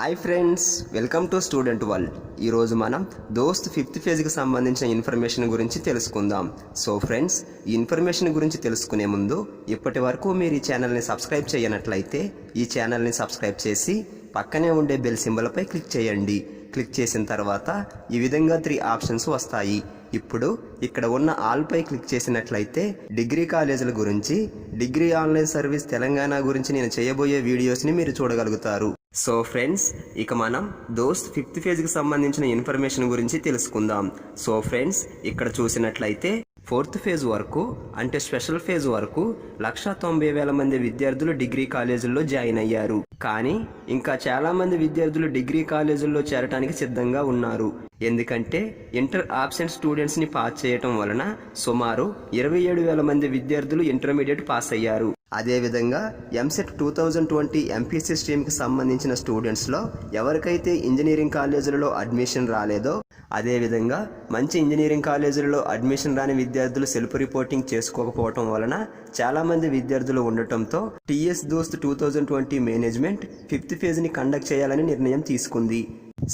Hi friends, welcome to student world. ఈరోజు మనం దోస్త్ 5th ఫేజ్కి సంబంధించిన ఇన్ఫర్మేషన్ గురించి తెలుసుకుందాం. సో ఫ్రెండ్స్, ఈ ఇన్ఫర్మేషన్ గురించి తెలుసుకునే ముందు ఇప్పటి వరకు మీరు ఈ ఛానల్ని సబ్స్క్రైబ్ చేయనట్లయితే ఈ ఛానల్ని సబ్స్క్రైబ్ చేసి పక్కనే ఉండే బెల్ సింబల్పై క్లిక్ చేయండి. క్లిక్ చేసిన తర్వాత ఈ విధంగా 3 ఆప్షన్స్ వస్తాయి. ఇప్పుడు ఇక్కడ ఉన్న ఆల్ పై క్లిక్ చేసినట్లయితే డిగ్రీ కాలేజీల గురించి, డిగ్రీ ఆన్లైన్ సర్వీస్ తెలంగాణ గురించి నేను చేయబోయే వీడియోస్ని మీరు చూడగలుగుతారు. సో ఫ్రెండ్స్, ఇక మనం దోస్త్ 5th ఫేజ్కి సంబంధించిన ఇన్ఫర్మేషన్ గురించి తెలుసుకుందాం. సో ఫ్రెండ్స్, ఇక్కడ చూసినట్లయితే 4th ఫేజ్ వరకు అంటే స్పెషల్ ఫేజ్ వరకు 190,000 మంది విద్యార్థులు డిగ్రీ కాలేజీల్లో జాయిన్ అయ్యారు. కానీ ఇంకా చాలా మంది విద్యార్థులు డిగ్రీ కాలేజీల్లో చేరడానికి సిద్ధంగా ఉన్నారు. ఎందుకంటే ఇంటర్ ఆబ్సెంట్ స్టూడెంట్స్ని పాస్ చేయటం వలన సుమారు 27,000 మంది విద్యార్థులు ఇంటర్మీడియట్ పాస్ అయ్యారు. అదేవిధంగా ఎంసెట్ 2020 ఎంపీసీ స్ట్రీమ్కి సంబంధించిన స్టూడెంట్స్లో ఎవరికైతే ఇంజనీరింగ్ కాలేజీలలో అడ్మిషన్ రాలేదో, అదేవిధంగా మంచి ఇంజనీరింగ్ కాలేజీలలో అడ్మిషన్ రాని విద్యార్థులు సెల్ఫ్ రిపోర్టింగ్ చేసుకోకపోవటం వలన చాలామంది విద్యార్థులు ఉండటంతో టీఎస్ దోస్త్ 2020 మేనేజ్మెంట్ 5th ఫేజ్ని కండక్ట్ చేయాలని నిర్ణయం తీసుకుంది.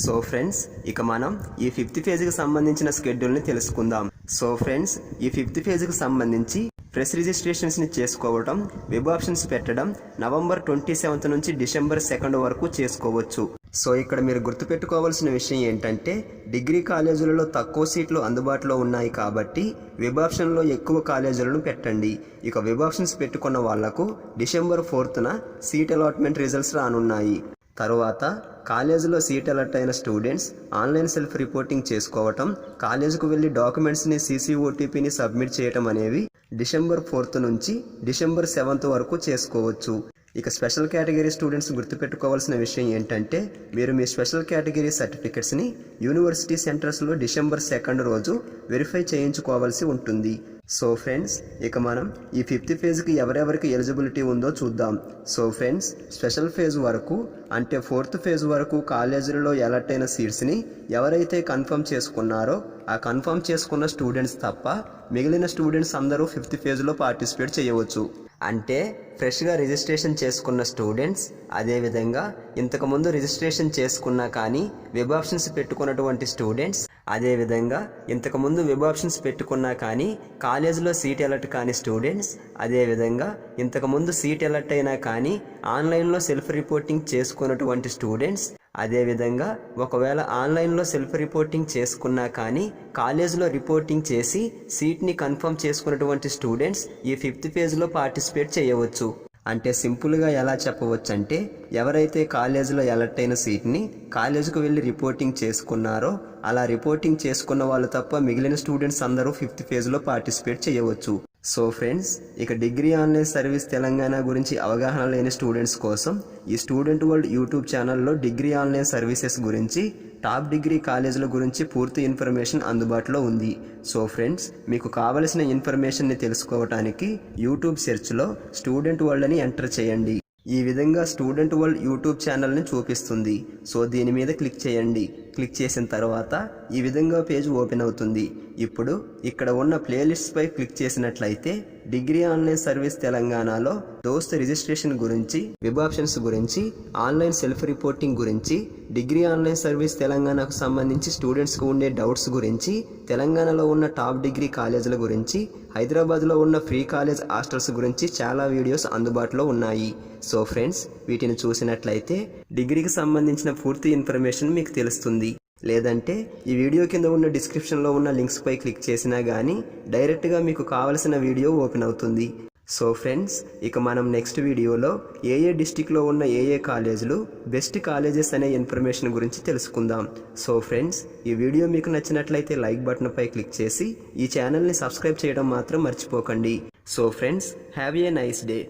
సో ఫ్రెండ్స్, ఇక మనం ఈ 5th ఫేజ్కి సంబంధించిన స్కెడ్యూల్ని తెలుసుకుందాం. సో ఫ్రెండ్స్, ఈ 5th ఫేజ్కి సంబంధించి ఫ్రెష్ రిజిస్ట్రేషన్స్ని చేసుకోవడం, వెబ్ ఆప్షన్స్ పెట్టడం నవంబర్ 27 నుంచి డిసెంబర్ 2 వరకు చేసుకోవచ్చు. సో ఇక్కడ మీరు గుర్తుపెట్టుకోవాల్సిన విషయం ఏంటంటే, డిగ్రీ కాలేజీలలో తక్కువ సీట్లు అందుబాటులో ఉన్నాయి కాబట్టి వెబ్ ఆప్షన్లో ఎక్కువ కాలేజీలను పెట్టండి. ఇక వెబ్ ఆప్షన్స్ పెట్టుకున్న వాళ్లకు డిసెంబర్ 4న సీట్ అలాట్మెంట్ రిజల్ట్స్ రానున్నాయి. తరువాత కాలేజీలో సీట్ అలాట్ అయిన స్టూడెంట్స్ ఆన్లైన్ సెల్ఫ్ రిపోర్టింగ్ చేసుకోవటం, కాలేజీకు వెళ్ళి డాక్యుమెంట్స్ని CC/OTPని సబ్మిట్ చేయటం అనేవి డిసెంబర్ 4 నుంచి డిసెంబర్ 7 వరకు చేసుకోవచ్చు. ఇక స్పెషల్ కేటగిరీ స్టూడెంట్స్ గుర్తుపెట్టుకోవాల్సిన విషయం ఏంటంటే, మీరు మీ స్పెషల్ కేటగిరీ సర్టిఫికెట్స్ని యూనివర్సిటీ సెంటర్స్లో డిసెంబర్ 2 రోజు వెరిఫై చేయించుకోవాల్సి ఉంటుంది. సో ఫ్రెండ్స్, ఇక మనం ఈ 5th ఫేజ్కి ఎవరెవరికి ఎలిజిబిలిటీ ఉందో చూద్దాం. సో ఫ్రెండ్స్, స్పెషల్ ఫేజ్ వరకు అంటే 4th ఫేజ్ వరకు కాలేజీలలో అలాట్ అయిన సీట్స్ని ఎవరైతే కన్ఫర్మ్ చేసుకున్నారో ఆ కన్ఫర్మ్ చేసుకున్న స్టూడెంట్స్ తప్ప మిగిలిన స్టూడెంట్స్ అందరూ 5th ఫేజ్లో పార్టిసిపేట్ చేయవచ్చు. అంటే ఫ్రెష్గా రిజిస్ట్రేషన్ చేసుకున్న స్టూడెంట్స్, అదేవిధంగా ఇంతకుముందు రిజిస్ట్రేషన్ చేసుకున్నా కానీ వెబ్ ఆప్షన్స్ పెట్టుకున్నటువంటి స్టూడెంట్స్, అదేవిధంగా ఇంతకుముందు వెబ్ ఆప్షన్స్ పెట్టుకున్నా కానీ కాలేజీలో సీట్ అలాట్ కాని స్టూడెంట్స్, అదేవిధంగా ఇంతకుముందు సీట్ అలాట్ అయినా కానీ ఆన్లైన్లో సెల్ఫ్ రిపోర్టింగ్ చేసుకున్నటువంటి స్టూడెంట్స్, అదేవిధంగా ఒకవేళ ఆన్లైన్లో సెల్ఫ్ రిపోర్టింగ్ చేసుకున్నా కానీ కాలేజీలో రిపోర్టింగ్ చేసి సీట్ని కన్ఫర్మ్ చేసుకున్నటువంటి స్టూడెంట్స్ ఈ 5th ఫేజ్లో పార్టిసిపేట్ చేయవచ్చు. అంటే సింపుల్గా ఎలా చెప్పవచ్చు అంటే, ఎవరైతే కాలేజీలో అలాట్ అయిన సీట్ని కాలేజీకి వెళ్ళి రిపోర్టింగ్ చేసుకున్నారో అలా రిపోర్టింగ్ చేసుకున్న వాళ్ళు తప్ప మిగిలిన స్టూడెంట్స్ అందరూ 5th ఫేజ్లో పార్టిసిపేట్ చేయవచ్చు. సో ఫ్రెండ్స్, ఇక డిగ్రీ ఆన్లైన్ సర్వీస్ తెలంగాణ గురించి అవగాహన లేని స్టూడెంట్స్ కోసం ఈ స్టూడెంట్ వరల్డ్ యూట్యూబ్ ఛానల్లో డిగ్రీ ఆన్లైన్ సర్వీసెస్ గురించి, టాప్ డిగ్రీ కాలేజీల గురించి పూర్తి ఇన్ఫర్మేషన్ అందుబాటులో ఉంది. సో ఫ్రెండ్స్, మీకు కావలసిన ఇన్ఫర్మేషన్ని తెలుసుకోవడానికి యూట్యూబ్ సెర్చ్లో స్టూడెంట్ వరల్డ్ అని ఎంటర్ చేయండి. ఈ విధంగా స్టూడెంట్ వరల్డ్ యూట్యూబ్ ఛానల్ని చూపిస్తుంది. సో దీని మీద క్లిక్ చేయండి. క్లిక్ చేసిన తర్వాత ఈ విధంగా పేజ్ ఓపెన్ అవుతుంది. ఇప్పుడు ఇక్కడ ఉన్న ప్లేలిస్ట్పై క్లిక్ చేసినట్లయితే డిగ్రీ ఆన్లైన్ సర్వీస్ తెలంగాణలో దోస్త్ రిజిస్ట్రేషన్ గురించి, వెబ్ ఆప్షన్స్ గురించి, ఆన్లైన్ సెల్ఫ్ రిపోర్టింగ్ గురించి, డిగ్రీ ఆన్లైన్ సర్వీస్ తెలంగాణకు సంబంధించి స్టూడెంట్స్కు ఉండే డౌట్స్ గురించి, తెలంగాణలో ఉన్న టాప్ డిగ్రీ కాలేజీల గురించి, హైదరాబాద్లో ఉన్న ఫ్రీ కాలేజ్ హాస్టల్స్ గురించి చాలా వీడియోస్ అందుబాటులో ఉన్నాయి. సో ఫ్రెండ్స్, వీటిని చూసినట్లయితే డిగ్రీకి సంబంధించిన పూర్తి ఇన్ఫర్మేషన్ మీకు తెలుస్తుంది. లేదంటే ఈ వీడియో కింద ఉన్న డిస్క్రిప్షన్లో ఉన్న లింక్స్పై క్లిక్ చేసినా కానీ డైరెక్ట్గా మీకు కావలసిన వీడియో ఓపెన్ అవుతుంది. సో ఫ్రెండ్స్, ఇక మనం నెక్స్ట్ వీడియోలో ఏ డిస్టిక్లో ఉన్న ఏ కాలేజీలు బెస్ట్ కాలేజెస్ అనే ఇన్ఫర్మేషన్ గురించి తెలుసుకుందాం. సో ఫ్రెండ్స్, ఈ వీడియో మీకు నచ్చినట్లయితే లైక్ బటన్పై క్లిక్ చేసి ఈ ఛానల్ని సబ్స్క్రైబ్ చేయడం మాత్రం మర్చిపోకండి. So friends, have a nice day.